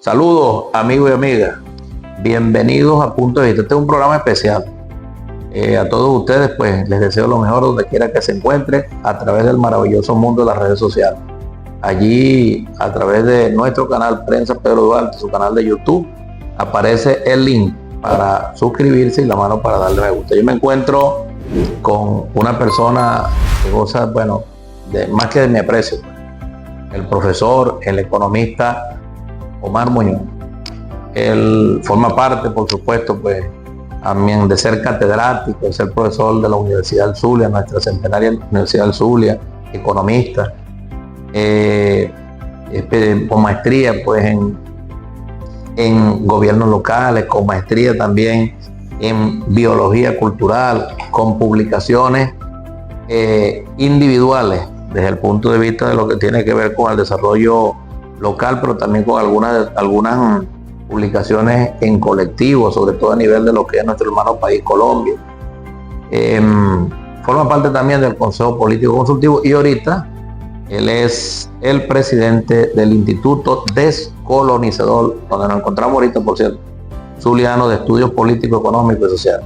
Saludos amigos y amigas, bienvenidos a Punto de Vista. Este es un programa especial. A todos ustedes pues les deseo lo mejor donde quiera que se encuentren a través del maravilloso mundo de las redes sociales. Allí a través de nuestro canal Prensa Pedro Duarte, su canal de YouTube, aparece el link para suscribirse y la mano para darle me gusta. Yo me encuentro con una persona que goza, bueno, más que de mi aprecio, el profesor, el economista Omar Muñoz. Él forma parte, por supuesto, pues también de ser catedrático, de ser profesor de la Universidad del Zulia, nuestra centenaria Universidad del Zulia, economista, con maestría pues en gobiernos locales, con maestría también en biología cultural, con publicaciones individuales desde el punto de vista de lo que tiene que ver con el desarrollo local, pero también con algunas publicaciones en colectivo, sobre todo a nivel de lo que es nuestro hermano país Colombia. Forma parte también del Consejo Político Consultivo y ahorita él es el presidente del Instituto Descolonizador, donde nos encontramos ahorita, por cierto, zuliano de Estudios Políticos, Económicos y Sociales.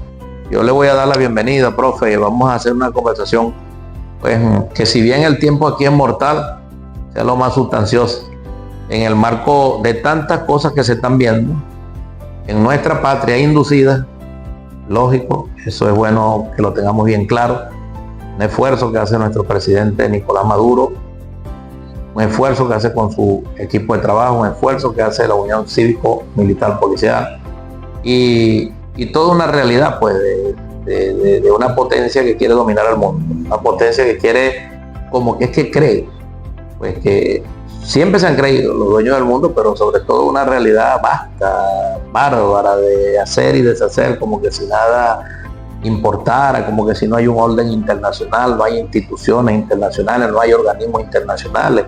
Yo le voy a dar la bienvenida, profe, y vamos a hacer una conversación pues que, si bien el tiempo aquí es mortal, sea lo más sustancioso en el marco de tantas cosas que se están viendo en nuestra patria inducida. Lógico, eso es bueno que lo tengamos bien claro. Un esfuerzo que hace nuestro presidente Nicolás Maduro, un esfuerzo que hace con su equipo de trabajo, un esfuerzo que hace la Unión Cívico Militar Policial y toda una realidad pues de una potencia que quiere dominar al mundo, una potencia que quiere, como que es que cree, pues que siempre se han creído los dueños del mundo, pero sobre todo una realidad vasta, bárbara, de hacer y deshacer, como que si nada importara, como que si no hay un orden internacional, no hay instituciones internacionales, no hay organismos internacionales.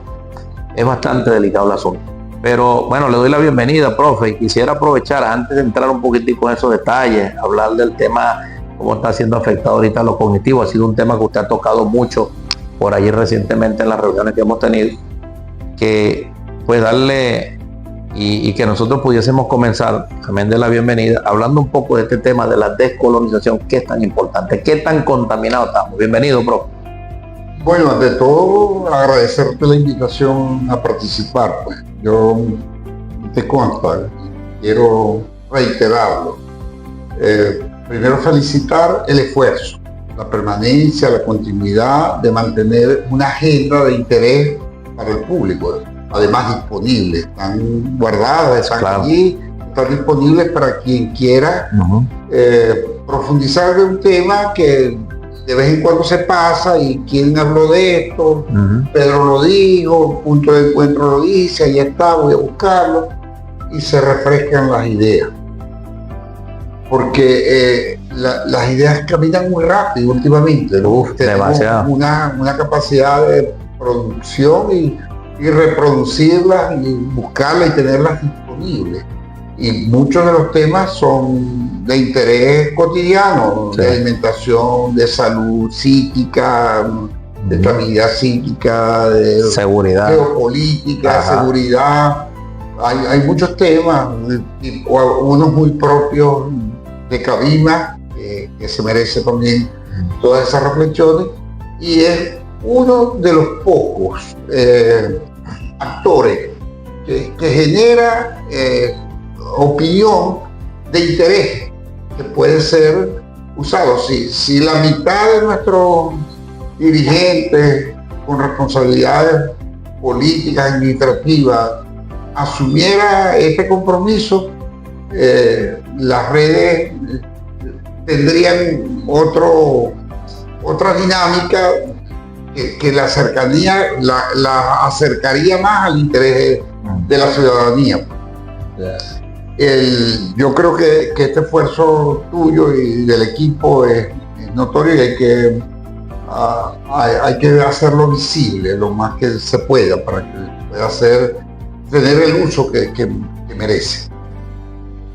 Es bastante delicado el asunto. Pero bueno, le doy la bienvenida, profe, y quisiera aprovechar, antes de entrar un poquitico en esos detalles, hablar del tema, cómo está siendo afectado ahorita lo cognitivo. Ha sido un tema que usted ha tocado mucho por allí recientemente en las reuniones que hemos tenido, que pues darle y que nosotros pudiésemos comenzar, también de la bienvenida, hablando un poco de este tema de la descolonización, que es tan importante, qué tan contaminado estamos. Bienvenido, profe. Bueno, ante todo, agradecerte la invitación a participar. Pues yo te consta, quiero reiterarlo. Primero felicitar el esfuerzo, la permanencia, la continuidad de mantener una agenda de interés para el público, además disponibles, están guardadas, están claro, allí, están disponibles para quien quiera profundizar de un tema que de vez en cuando se pasa y quién habló de esto, Pedro lo dijo, Punto de Encuentro lo dice, ahí está, voy a buscarlo, y se refrescan las ideas. Porque las ideas caminan muy rápido últimamente, ¿no? Tenemos una capacidad de producción y reproducirlas y buscarlas y tenerlas disponibles. Y muchos de los temas son de interés cotidiano, sí, de alimentación, de salud psíquica, de estabilidad psíquica, de seguridad, geopolítica, seguridad. Hay muchos temas, unos muy propios de Cabima, que se merece también todas esas reflexiones, y es uno de los pocos actores que genera opinión de interés que puede ser usado. Si la mitad de nuestros dirigentes con responsabilidades políticas, administrativas, asumiera este compromiso, las redes tendrían otra dinámica que la cercanía la acercaría más al interés de la ciudadanía. Yo creo que este esfuerzo tuyo y del equipo es notorio y hay que hacerlo visible lo más que se pueda para que pueda tener el uso que merece.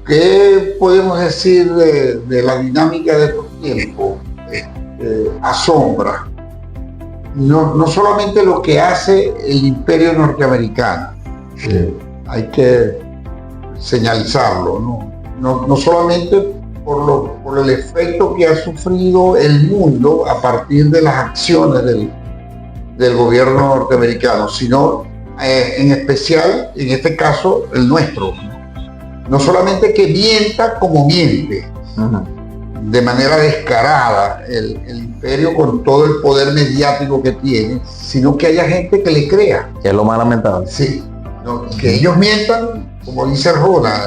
¿Qué podemos decir de la dinámica de estos tiempos? Asombra no solamente lo que hace el imperio norteamericano. Hay que señalizarlo, no solamente por el efecto que ha sufrido el mundo a partir de las acciones del gobierno norteamericano, sino en especial, en este caso, el nuestro. No solamente que mienta como miente, de manera descarada, el imperio con todo el poder mediático que tiene, sino que haya gente que le crea. Que es lo más lamentable. Sí, que ellos mientan, como dice Arjona,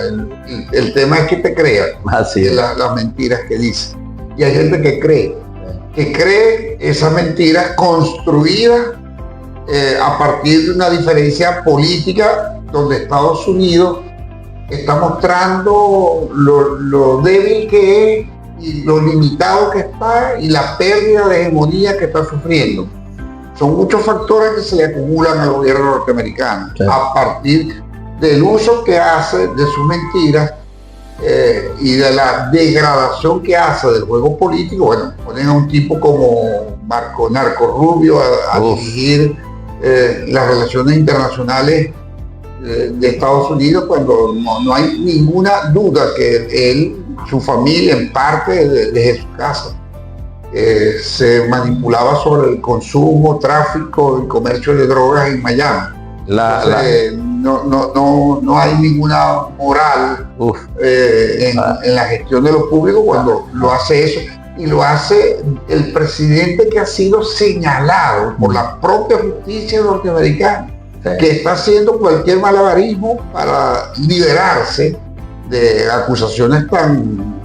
el tema es que te crean. Así es. Las mentiras que dicen. Y hay gente que cree esas mentiras construidas a partir de una diferencia política donde Estados Unidos está mostrando lo débil que es y lo limitado que está y la pérdida de hegemonía que está sufriendo. Son muchos factores que se le acumulan al gobierno norteamericano, sí, a partir del uso que hace de sus mentiras y de la degradación que hace del juego político. Bueno, ponen a un tipo como Narco Rubio a dirigir las relaciones internacionales de Estados Unidos, cuando no hay ninguna duda que él, su familia, en parte desde su casa, se manipulaba sobre el consumo, tráfico y comercio de drogas en Miami. No hay ninguna moral en la gestión de lo público cuando lo hace eso, y lo hace el presidente que ha sido señalado por la propia justicia norteamericana, sí, que está haciendo cualquier malabarismo para liberarse de acusaciones tan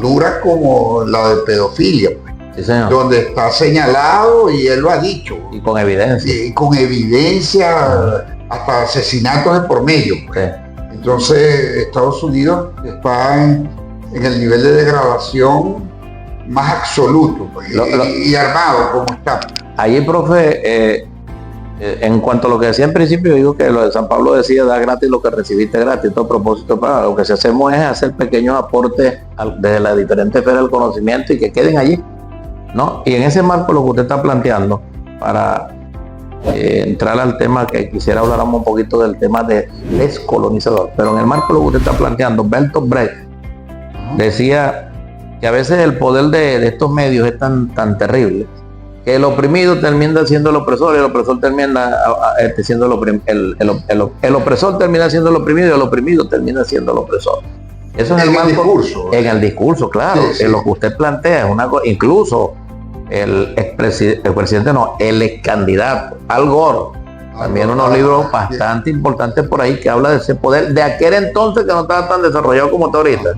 duras como la de pedofilia, sí, señor, donde está señalado y él lo ha dicho. Y con evidencia. Y con evidencia, hasta asesinatos de por medio. Sí. Entonces Estados Unidos está en el nivel de degradación más absoluto, y armado como está. Allí, profe, en cuanto a lo que decía en principio, digo que lo de San Pablo decía: da gratis lo que recibiste gratis. Todo propósito para lo que se hacemos es hacer pequeños aportes desde las diferentes esferas del conocimiento y que queden allí, ¿no? Y en ese marco, lo que usted está planteando, para entrar al tema que quisiera hablar un poquito del tema de descolonizador, pero en el marco de lo que usted está planteando, Bertolt Brecht decía que a veces el poder de estos medios es tan terrible que el oprimido termina siendo el opresor y el opresor termina siendo el opresor termina siendo el oprimido y el oprimido termina siendo el opresor. Eso es el marco, discurso. En el discurso, claro, sí, sí. En lo que usted plantea es una cosa. Incluso el ex candidato Al Gore, también unos libros bastante importantes por ahí que habla de ese poder de aquel entonces que no estaba tan desarrollado como está ahorita.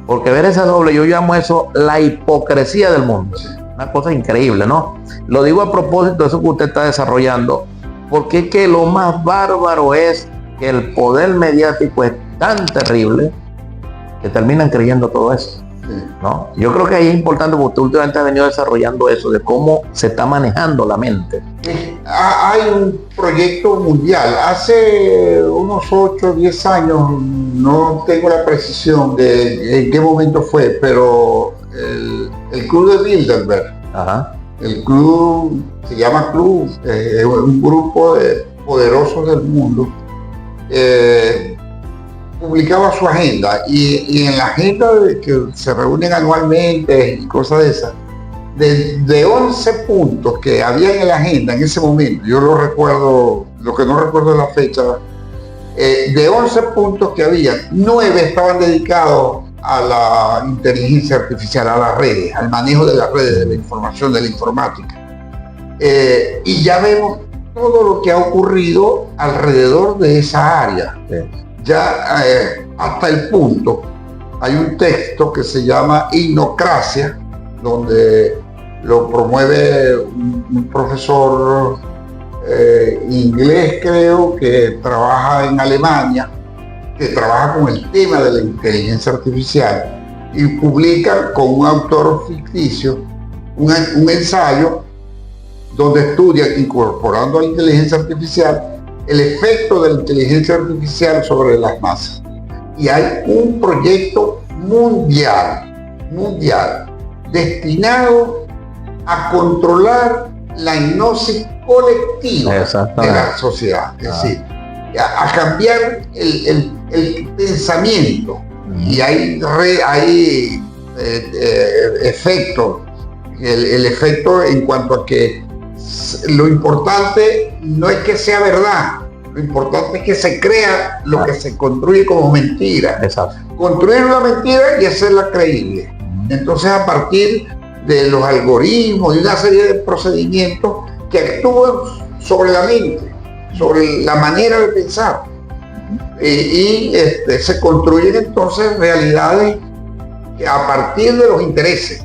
Porque ver esa doble, yo llamo eso la hipocresía del mundo. Una cosa increíble, ¿no? Lo digo a propósito de eso que usted está desarrollando, porque es que lo más bárbaro es que el poder mediático es tan terrible que terminan creyendo todo eso, ¿no? Yo creo que ahí es importante, porque usted últimamente ha venido desarrollando eso, de cómo se está manejando la mente. Hay un proyecto mundial. Hace unos 8 o 10 años, no tengo la precisión de en qué momento fue, pero el club de Bilderberg, el club, se llama club, un grupo de poderosos del mundo, publicaba su agenda, y en la agenda que se reúnen anualmente y cosas de esas, de 11 puntos que había en la agenda en ese momento, yo lo recuerdo, lo que no recuerdo es la fecha, de 11 puntos que había, 9 estaban dedicados a la inteligencia artificial, a las redes, al manejo de las redes, de la información, de la informática. Y ya vemos todo lo que ha ocurrido alrededor de esa área. Sí. Ya hasta el punto, hay un texto que se llama Innocracia, donde lo promueve un profesor inglés, creo, que trabaja en Alemania, que trabaja con el tema de la inteligencia artificial, y publica con un autor ficticio un ensayo donde estudia, incorporando a la inteligencia artificial, el efecto de la inteligencia artificial sobre las masas. Y hay un proyecto mundial destinado a controlar la hipnosis colectiva de la sociedad, es decir, a cambiar el pensamiento y hay efectos. El efecto en cuanto a que lo importante no es que sea verdad, lo importante es que se crea lo que se construye como mentira. Exacto. Construir una mentira y hacerla creíble. Entonces, a partir de los algoritmos y una serie de procedimientos que actúan sobre la mente, sobre la manera de pensar, se construyen entonces realidades a partir de los intereses.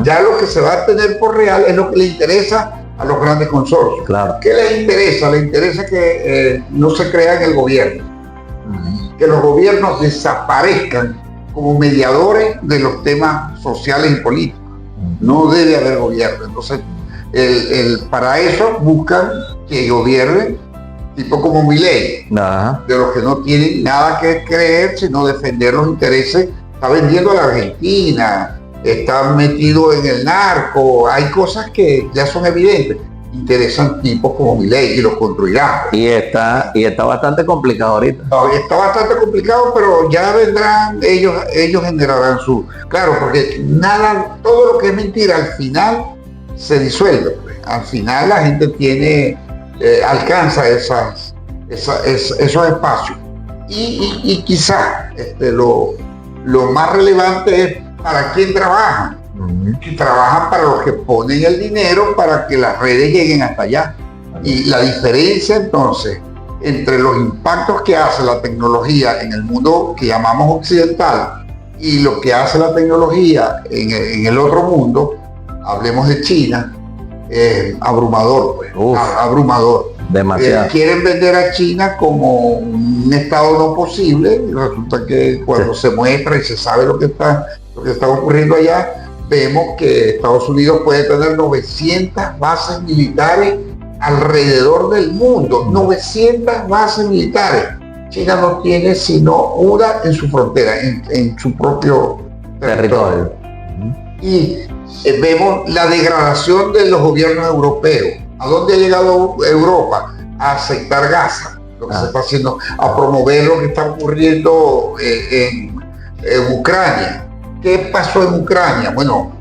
Ya lo que se va a tener por real es lo que le interesa a los grandes consorcios. Claro. ¿Qué les interesa? Les interesa que no se crea en el gobierno, que los gobiernos desaparezcan como mediadores de los temas sociales y políticos. No debe haber gobierno. Entonces, para eso buscan que gobiernen tipo como Milei, de los que no tienen nada que creer sino defender los intereses. Está vendiendo a la Argentina, está metido en el narco, hay cosas que ya son evidentes. Interesan tipos como Milei y los construirán. Y está bastante complicado ahorita. Está bastante complicado, pero ya vendrán, ellos generarán su... Claro, porque todo lo que es mentira al final se disuelve. Pues. Al final la gente alcanza esos espacios. Y quizá lo más relevante es para quién trabajan. Que trabajan para los que ponen el dinero para que las redes lleguen hasta allá. Y la diferencia entonces entre los impactos que hace la tecnología en el mundo que llamamos occidental y lo que hace la tecnología en el otro mundo, hablemos de China, abrumador, pues. Abrumador. Demasiado. Quieren vender a China como un estado no posible, y resulta que cuando se muestra y se sabe lo que está ocurriendo allá, vemos que Estados Unidos puede tener 900 bases militares alrededor del mundo. 900 bases militares. China no tiene sino una en su frontera, en su propio territorio. Y vemos la degradación de los gobiernos europeos. ¿A dónde ha llegado Europa? A aceptar Gaza, lo que se está haciendo, a promover lo que está ocurriendo en Ucrania. ¿Qué pasó en Ucrania? Bueno,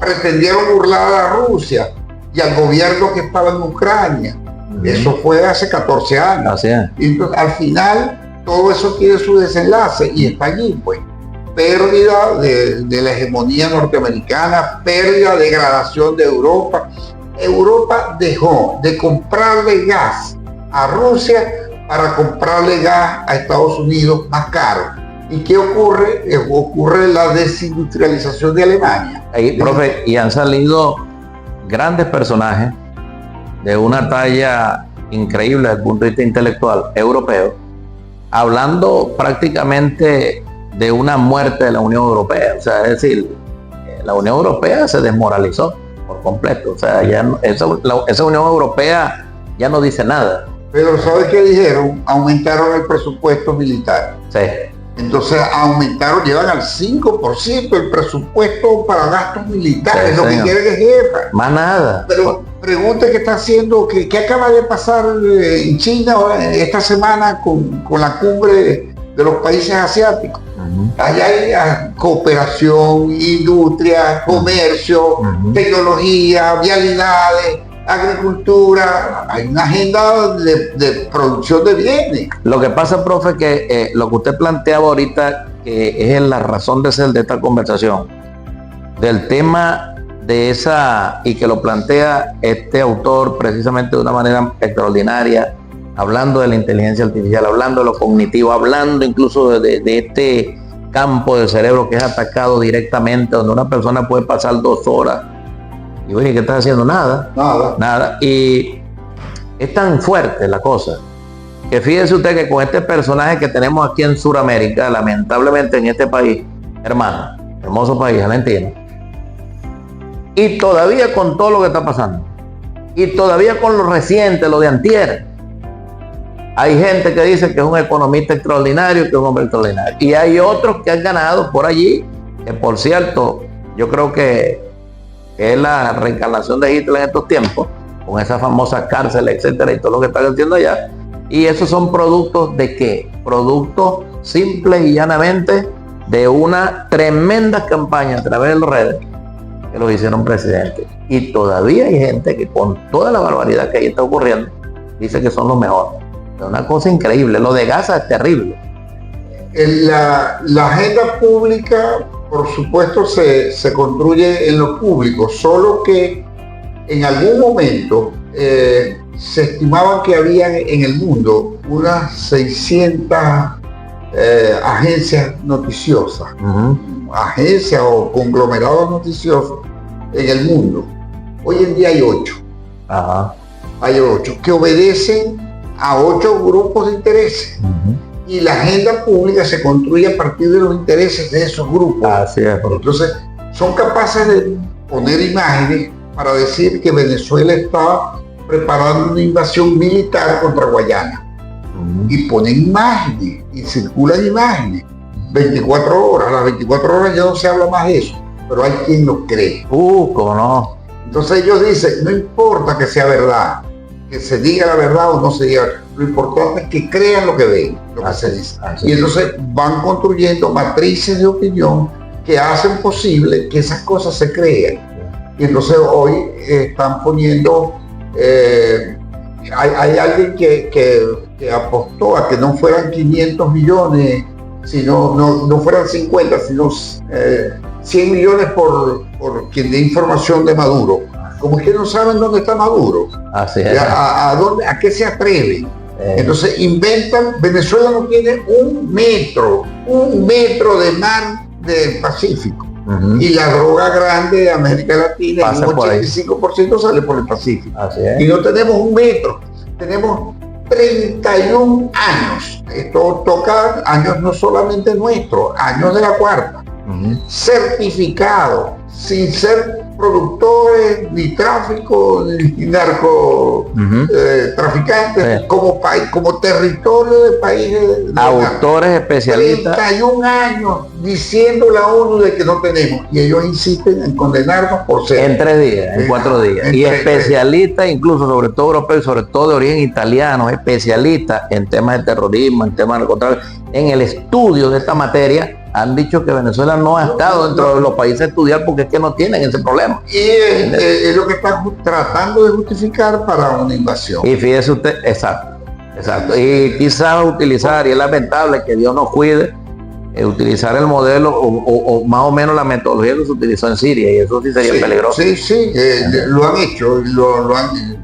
pretendieron burlar a Rusia y al gobierno que estaba en Ucrania. Eso fue hace 14 años. Así es. Y entonces, al final, todo eso tiene su desenlace y está allí, pues. Pérdida de la hegemonía norteamericana, pérdida, degradación de Europa. Europa dejó de comprarle gas a Rusia para comprarle gas a Estados Unidos más caro. ¿Y qué ocurre? Ocurre la desindustrialización de Alemania. Ahí, profe, y han salido grandes personajes de una talla increíble desde el punto de vista intelectual europeo, hablando prácticamente de una muerte de la Unión Europea. O sea, es decir, la Unión Europea se desmoralizó por completo. O sea, esa Unión Europea ya no dice nada. Pero ¿sabes qué dijeron? Aumentaron el presupuesto militar. Sí. Entonces aumentaron, llevan al 5% el presupuesto para gastos militares, sí, lo que quieren es guerra. Más nada. Pero pregunte qué está haciendo, qué acaba de pasar en China esta semana con la cumbre de los países asiáticos. Allá hay cooperación, industria, comercio, tecnología, vialidades, agricultura, hay una agenda de producción de bienes. Lo que pasa, profe, que lo que usted planteaba ahorita, que es la razón de ser de esta conversación, del tema de esa, y que lo plantea este autor precisamente de una manera extraordinaria, hablando de la inteligencia artificial, hablando de lo cognitivo, hablando incluso de este campo del cerebro que es atacado directamente, donde una persona puede pasar 2 horas y oye, ¿qué estás haciendo? Nada. Y es tan fuerte la cosa que fíjese usted que con este personaje que tenemos aquí en Sudamérica, lamentablemente en este país, hermano, hermoso país, Argentina, y todavía con todo lo que está pasando, y todavía con lo reciente, lo de antier, hay gente que dice que es un economista extraordinario, que es un hombre extraordinario, y hay otros que han ganado por allí, que por cierto, yo creo que es la reencarnación de Hitler en estos tiempos, con esas famosas cárceles, etcétera, y todo lo que están haciendo allá, ¿Y esos son productos de qué? Productos simples y llanamente de una tremenda campaña a través de las redes que los hicieron presidentes. Y todavía hay gente que con toda la barbaridad que ahí está ocurriendo, dice que son los mejores. Es una cosa increíble. Lo de Gaza es terrible. La agenda pública, por supuesto, se construye en lo público, solo que en algún momento se estimaban que había en el mundo unas 600 agencias noticiosas, agencias o conglomerados noticiosos en el mundo. Hoy en día hay 8. Hay 8 que obedecen a 8 grupos de intereses. Y la agenda pública se construye a partir de los intereses de esos grupos. Así es. Entonces, son capaces de poner imágenes para decir que Venezuela está preparando una invasión militar contra Guayana. Y ponen imágenes, y circulan imágenes. 24 horas, a las 24 horas ya no se habla más de eso, pero hay quien lo cree. ¿Cómo no? Entonces ellos dicen, no importa que sea verdad, que se diga la verdad o no se diga, lo importante es que crean lo que ven, lo que se dice. Y entonces van construyendo matrices de opinión que hacen posible que esas cosas se crean. Y entonces hoy están poniendo, hay alguien que apostó a que no fueran 500 millones, sino no fueran 50, sino 100 millones por quien dé información de Maduro. Como es que no saben dónde está Maduro, así es. ¿A qué se atreven? Entonces inventan, Venezuela no tiene un metro de mar del Pacífico. Y la droga grande de América Latina, pasa un 85% sale por el Pacífico. Así es. Y no tenemos un metro, tenemos 31 años. Esto toca años no solamente nuestros, años de la cuarta. Certificado, sin ser productores, ni tráfico, ni narcotraficantes, como territorio del país. Autores especialistas. 31 años diciendo la ONU de que no tenemos. Y ellos insisten en condenarnos por ser. En 3 días, en 4 días. Y especialistas, incluso sobre todo europeos, sobre todo de origen italiano, especialistas en temas de terrorismo, en temas de narcotráfico, en el estudio de esta materia, han dicho que Venezuela no ha estado dentro de los países a estudiar porque es que no tienen ese problema. Y es lo que están tratando de justificar para una invasión. Y fíjese usted, exacto. Y quizás utilizar, y es lamentable que Dios nos cuide, utilizar el modelo o más o menos la metodología que se utilizó en Siria, y eso sí sería peligroso. Sí, lo han hecho, lo han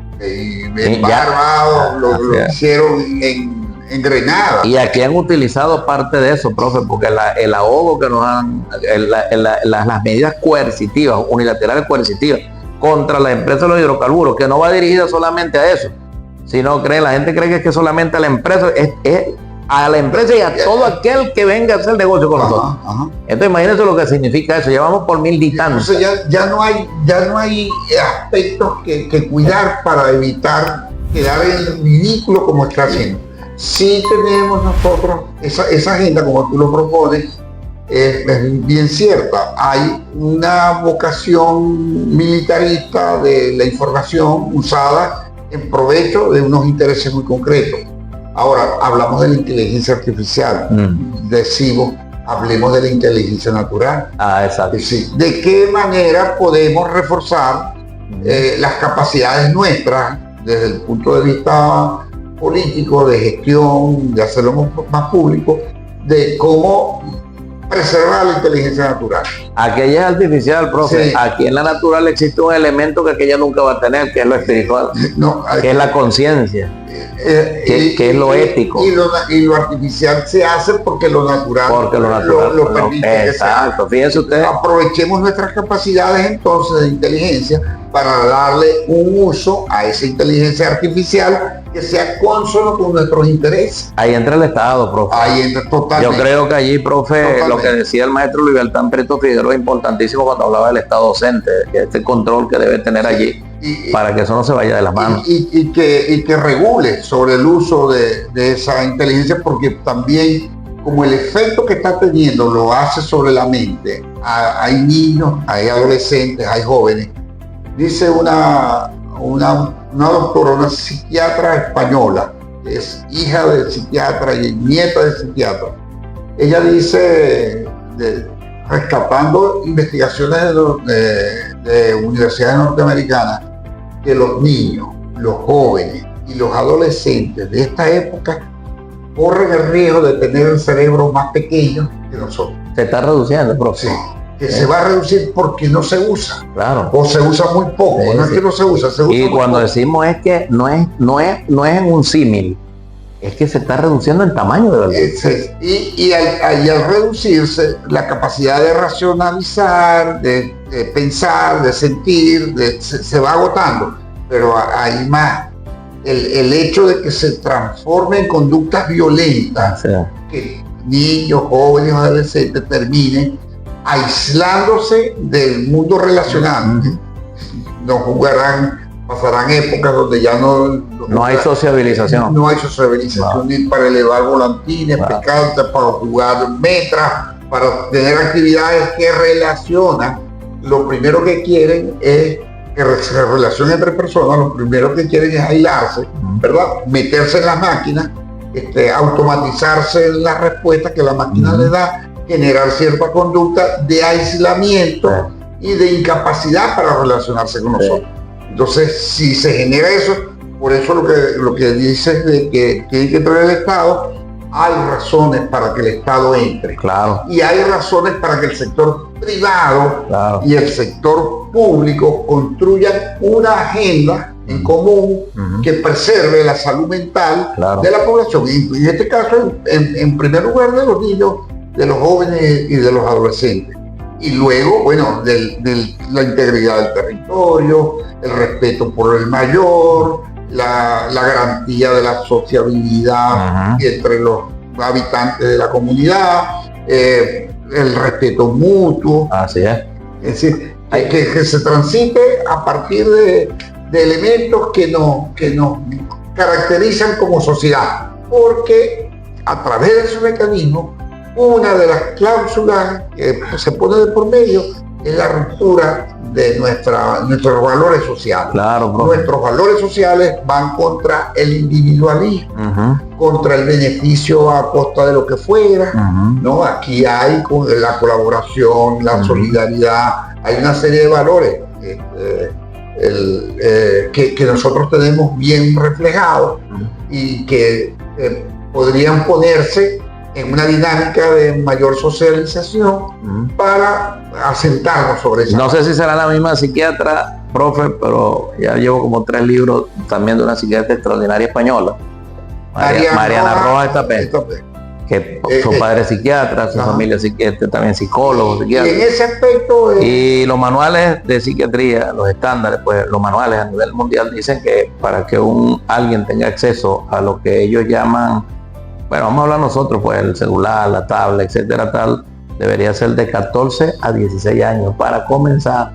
embargado, lo hicieron en Grenada. Y aquí han utilizado parte de eso, profe, porque el ahogo que nos han, las medidas coercitivas, unilaterales coercitivas, contra la empresa de los hidrocarburos, que no va dirigida solamente a eso, sino la gente cree que es que solamente a la empresa, es a la empresa y a todo aquel que venga a hacer negocio con nosotros. Entonces imagínense lo que significa eso, llevamos por 1000 y tantos. Entonces ya no hay aspectos que cuidar para evitar quedar en ridículo como está haciendo. Sí tenemos nosotros esa agenda, como tú lo propones, es bien cierta. Hay una vocación militarista de la información usada en provecho de unos intereses muy concretos. Ahora, hablamos de la inteligencia artificial, decimos, hablemos de la inteligencia natural. Exacto. Es decir, ¿de qué manera podemos reforzar las capacidades nuestras desde el punto de vista político, de gestión, de hacerlo más público, de cómo preservar la inteligencia natural? Aquella es artificial, profe. Sí. Aquí en la natural existe un elemento que aquella nunca va a tener, que es lo espiritual, que es la conciencia, que es lo ético. Y lo artificial se hace porque lo natural lo permite. Exacto, fíjense ustedes. Aprovechemos nuestras capacidades entonces de inteligencia para darle un uso a esa inteligencia artificial que sea consono con nuestros intereses. Ahí entra el Estado, profe. Ahí entra totalmente. Yo creo que allí, profe, lo que decía el maestro Luis Beltrán Prieto Figueroa es importantísimo cuando hablaba del Estado docente, que este control que debe tener allí, para que eso no se vaya de las manos. Y que regule sobre el uso de esa inteligencia, porque también, como el efecto que está teniendo lo hace sobre la mente, hay niños, hay adolescentes, hay jóvenes. Dice una doctora, una psiquiatra española, que es hija de psiquiatra y nieta de psiquiatra, ella dice, rescatando investigaciones de universidades norteamericanas, que los niños, los jóvenes y los adolescentes de esta época corren el riesgo de tener el cerebro más pequeño que nosotros. Se está reduciendo, profe. Sí, que se va a reducir porque no se usa. Claro. O se usa muy poco, Sí, no es que no se usa, se usa Y muy cuando poco. decimos es que no es en un símil, es que se está reduciendo en tamaño de verdad. Y al reducirse, la capacidad de racionalizar, de pensar, de sentir, se va agotando. Pero hay más. El hecho de que se transforme en conductas violentas, O sea, que niños, jóvenes, adolescentes terminen aislándose del mundo relacional. No jugarán, pasarán épocas donde ya no hay sociabilización. no hay sociabilización ni para elevar volantines, pecantes, para jugar metras, para tener actividades que relacionan. Lo primero que quieren es que se relacionen entre personas, lo primero que quieren es aislarse, ¿verdad? Meterse en las máquinas, automatizarse en las respuestas que la máquina le da, generar cierta conducta de aislamiento y de incapacidad para relacionarse con nosotros. Entonces, si se genera eso, por eso lo que dices de que tiene que entrar el Estado, hay razones para que el Estado entre. Claro. Y hay razones para que el sector privado y el sector público construyan una agenda en común que preserve la salud mental de la población. Y en este caso, en primer lugar, de los niños, de los jóvenes y de los adolescentes. Y luego, bueno, de la integridad del territorio, el respeto por el mayor, la garantía de la sociabilidad entre los habitantes de la comunidad, el respeto mutuo. Así es. Es decir, que se transite a partir de elementos que nos caracterizan como sociedad, porque a través de ese mecanismo, una de las cláusulas que se pone de por medio es la ruptura de nuestros valores sociales. Claro, profe. Nuestros valores sociales van contra el individualismo, contra el beneficio a costa de lo que fuera, ¿no? Aquí hay la colaboración, la solidaridad, hay una serie de valores que nosotros tenemos bien reflejados y que podrían ponerse en una dinámica de mayor socialización para asentarnos sobre eso. No sé si será la misma psiquiatra, profe, pero ya llevo como 3 libros también de una psiquiatra extraordinaria española, Mariana Rojas Estapé, que su padre es psiquiatra, su familia es psiquiatra, también psicólogo, psiquiatra. Y en ese aspecto... Y los manuales de psiquiatría, los estándares, pues los manuales a nivel mundial dicen que para que alguien tenga acceso a lo que ellos llaman, bueno, vamos a hablar nosotros, pues el celular, la tablet, etcétera, tal, debería ser de 14 a 16 años para comenzar.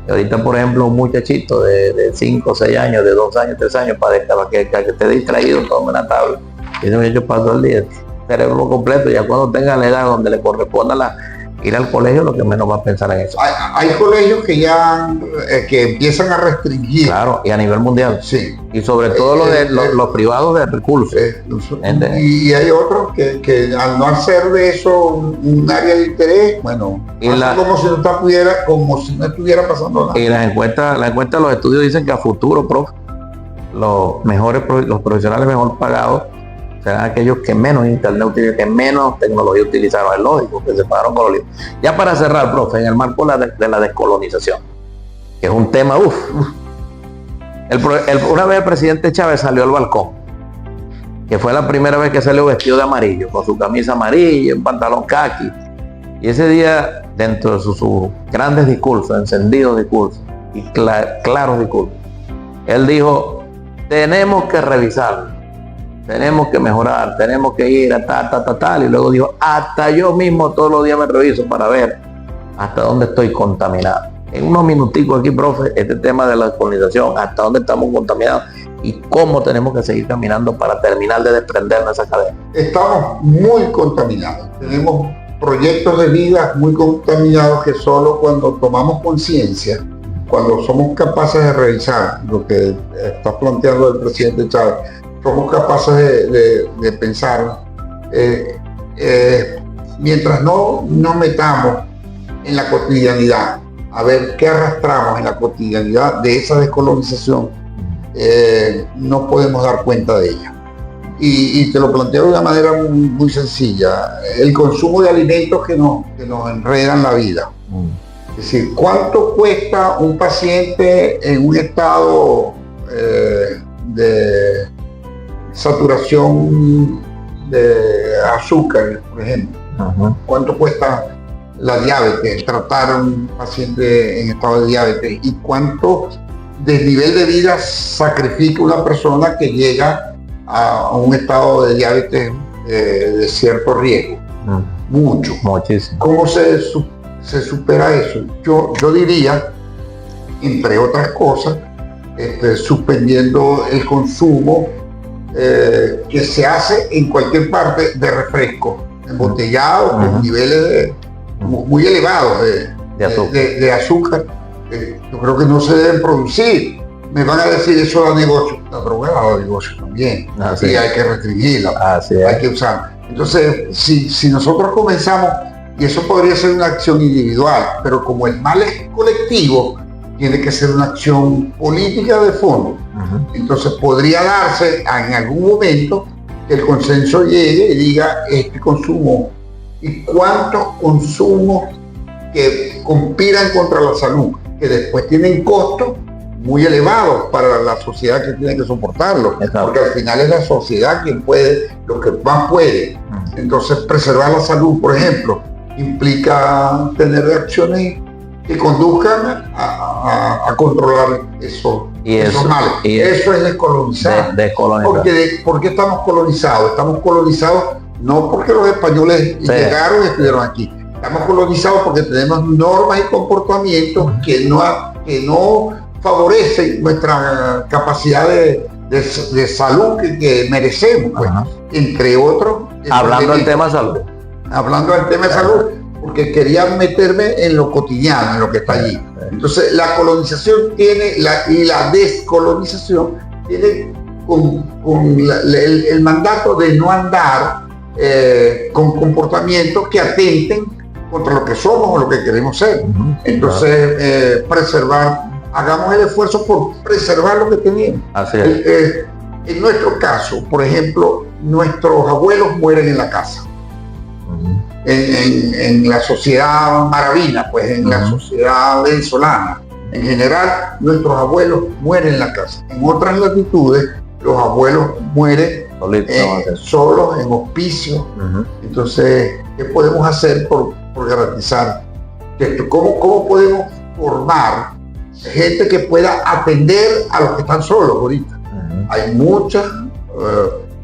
Y ahorita, por ejemplo, un muchachito de 5 o 6 años, de 2 años, 3 años, para que esté distraído, tome una tablet. Y ese muchacho pasó el día, cerebro completo, ya cuando tenga la edad donde le corresponda ir al colegio, lo que menos va a pensar en eso. Hay colegios que ya que empiezan a restringir. Claro, y a nivel mundial. Sí. Y sobre todo los privados de recursos. Y hay otros que al no hacer de eso un área de interés, bueno, como si no estuviera pasando nada. Y las encuestas, los estudios dicen que a futuro, profe, los profesionales mejor pagados serán aquellos que menos internet utilizan, que menos tecnología utilizaron. Es lógico que se pagaron con los libros. Ya para cerrar, profe, en el marco de la descolonización, que es un tema, una vez el presidente Chávez salió al balcón, que fue la primera vez que salió vestido de amarillo, con su camisa amarilla, un pantalón caqui. Y ese día, dentro de sus grandes discursos, encendidos discursos y claros discursos, él dijo, tenemos que revisarlo. Tenemos que mejorar, tenemos que ir a tal, y luego dijo, hasta yo mismo todos los días me reviso para ver hasta dónde estoy contaminado. En unos minuticos aquí, profe, este tema de la descolonización, hasta dónde estamos contaminados y cómo tenemos que seguir caminando para terminar de desprendernos de esa cadena. Estamos muy contaminados, tenemos proyectos de vida muy contaminados que solo cuando tomamos conciencia, cuando somos capaces de revisar lo que está planteando el presidente Chávez, somos capaces de pensar, mientras no nos metamos en la cotidianidad, a ver qué arrastramos en la cotidianidad de esa descolonización, no podemos dar cuenta de ella. Y te lo planteo de una manera muy sencilla. El consumo de alimentos que nos enredan la vida. Es decir, ¿cuánto cuesta un paciente en un estado de saturación de azúcar, por ejemplo? ¿Cuánto cuesta la diabetes, tratar a un paciente en estado de diabetes? ¿Y cuánto desnivel de vida sacrifica una persona que llega a un estado de diabetes de cierto riesgo? Mucho. Muchísimo. ¿Cómo se supera eso? Yo diría, entre otras cosas, suspendiendo el consumo que se hace en cualquier parte de refresco embotellado con niveles muy elevados de azúcar. Yo creo que no se deben producir. Me van a decir, eso da negocio. La droga da negocio también. Y hay que restringirla, hay que usar. Entonces, si nosotros comenzamos, y eso podría ser una acción individual, pero como el mal es colectivo, tiene que ser una acción política de fondo. Entonces podría darse en algún momento que el consenso llegue y diga, este consumo y cuántos consumos que conspiran contra la salud, que después tienen costos muy elevados para la sociedad que tiene que soportarlo. Exacto. Porque al final es la sociedad quien puede, lo que más puede. Entonces preservar la salud, por ejemplo, implica tener reacciones que conduzcan a controlar esos males. Eso es descolonizar. ¿Por qué estamos colonizados? Estamos colonizados no porque los españoles llegaron y estuvieron aquí. Estamos colonizados porque tenemos normas y comportamientos que no favorecen nuestra capacidad de salud que merecemos, pues. Entre otros. Hablando del tema de salud. Hablando del tema de salud, porque quería meterme en lo cotidiano, en lo que está allí. Entonces, la colonización y la descolonización tiene el mandato de no andar con comportamientos que atenten contra lo que somos o lo que queremos ser. Entonces, hagamos el esfuerzo por preservar lo que tenemos. Así es. En nuestro caso, por ejemplo, nuestros abuelos mueren en la casa. En la sociedad maravina, pues en la sociedad venezolana, en general, nuestros abuelos mueren en la casa. En otras latitudes, los abuelos mueren solos, en hospicios. Entonces, ¿qué podemos hacer por garantizar esto? ¿Cómo podemos formar gente que pueda atender a los que están solos ahorita? Hay muchas,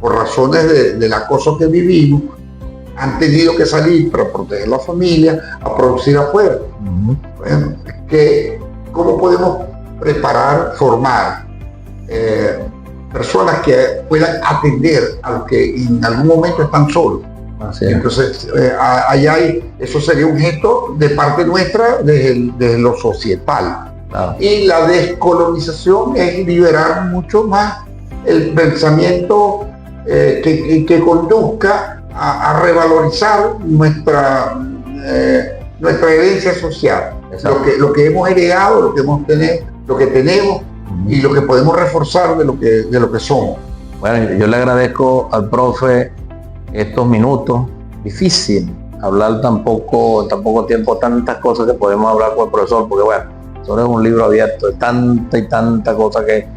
por razones del acoso que vivimos, han tenido que salir para proteger la familia, a producir afuera. Bueno, ¿cómo podemos preparar, formar personas que puedan atender a los que en algún momento están solos? Entonces, eso sería un gesto de parte nuestra desde lo societal. Y la descolonización es liberar mucho más el pensamiento que conduzca a revalorizar nuestra herencia social, lo que hemos heredado, lo que tenemos y lo que podemos reforzar de lo que somos. Bueno, yo le agradezco al profe estos minutos. Difícil hablar tan poco tiempo, tantas cosas que podemos hablar con el profesor, porque bueno, eso es un libro abierto de tanta y tanta cosa que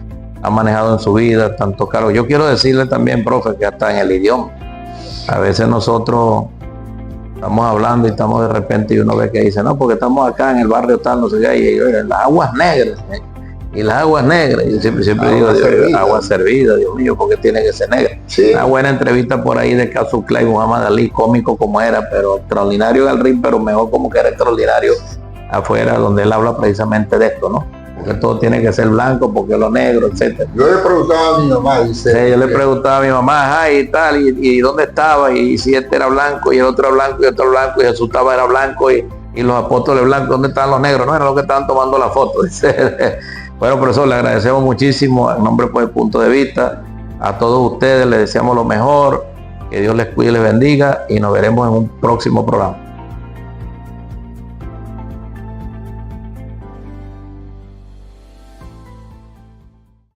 ha manejado en su vida, tanto cargos. Yo quiero decirle también, profe, que hasta en el idioma, a veces nosotros estamos hablando y estamos de repente y uno ve que dice, no, porque estamos acá en el barrio tal, no sé qué, y las aguas negras, y las aguas negras, y yo siempre digo, agua servida, Dios mío, ¿por qué tiene que ser negra? Una buena entrevista por ahí de Casu Clay, Muhammad Ali, cómico como era, pero extraordinario en el ring, pero mejor como que era extraordinario afuera, donde él habla precisamente de esto, ¿no? Porque todo tiene que ser blanco, porque lo negro, etcétera. Yo le preguntaba a mi mamá, yo le preguntaba a mi mamá, y tal, y dónde estaba, y si este era blanco, y el otro era blanco, y otro blanco, y Jesús estaba era blanco, y los apóstoles blancos, ¿dónde estaban los negros? No, eran los que estaban tomando la foto. Bueno, profesor, le agradecemos muchísimo en nombre pues, del punto de vista. A todos ustedes les deseamos lo mejor, que Dios les cuide y les bendiga y nos veremos en un próximo programa.